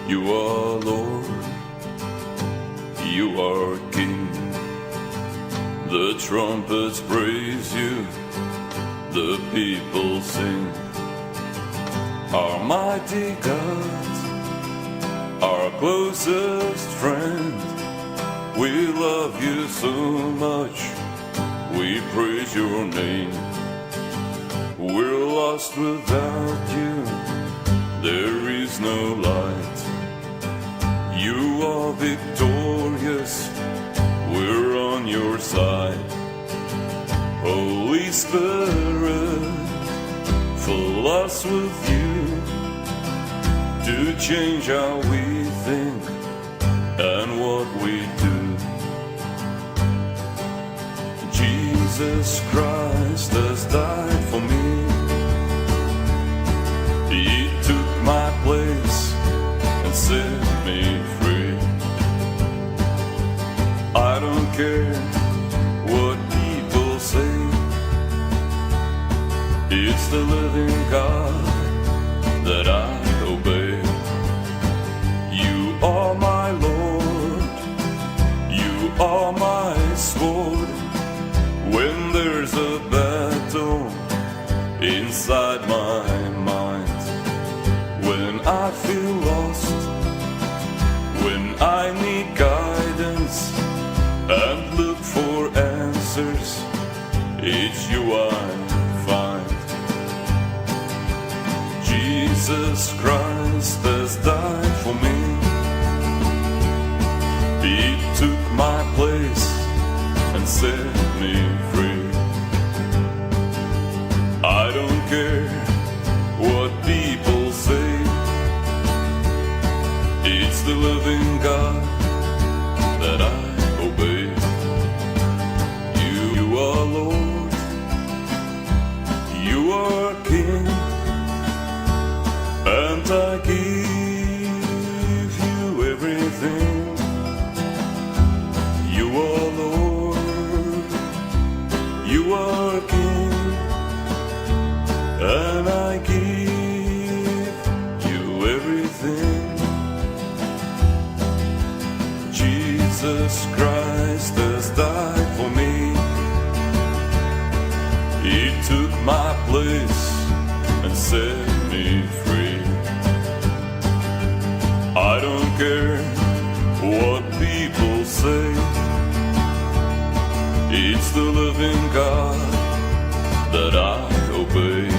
You are Lord, you are King. The trumpets praise you, the people sing. Our mighty God, our closest friend, we love you so much, we praise your name. We're lost without you, there is no light. You are victorious, we're on your side. Holy Spirit, fill us with you to change how we think and what we do. Jesus Christ has died for me. He took my place and set me free. I don't care what people say, it's the living God that I obey. You are my Lord, you are my sword. When there's a battle inside my mind, when I feel lost, when I need guidance and look for answers, it's you I find. Jesus Christ has died for me. He took my place and set me free. I don't care what people say, it's the living God that I obey. You are Lord, you are King, and I give you everything. You are Lord, you are King, and I give you everything. Jesus Christ has died for me. He took my place and set me free. I don't care what people say, it's the living God that I obey.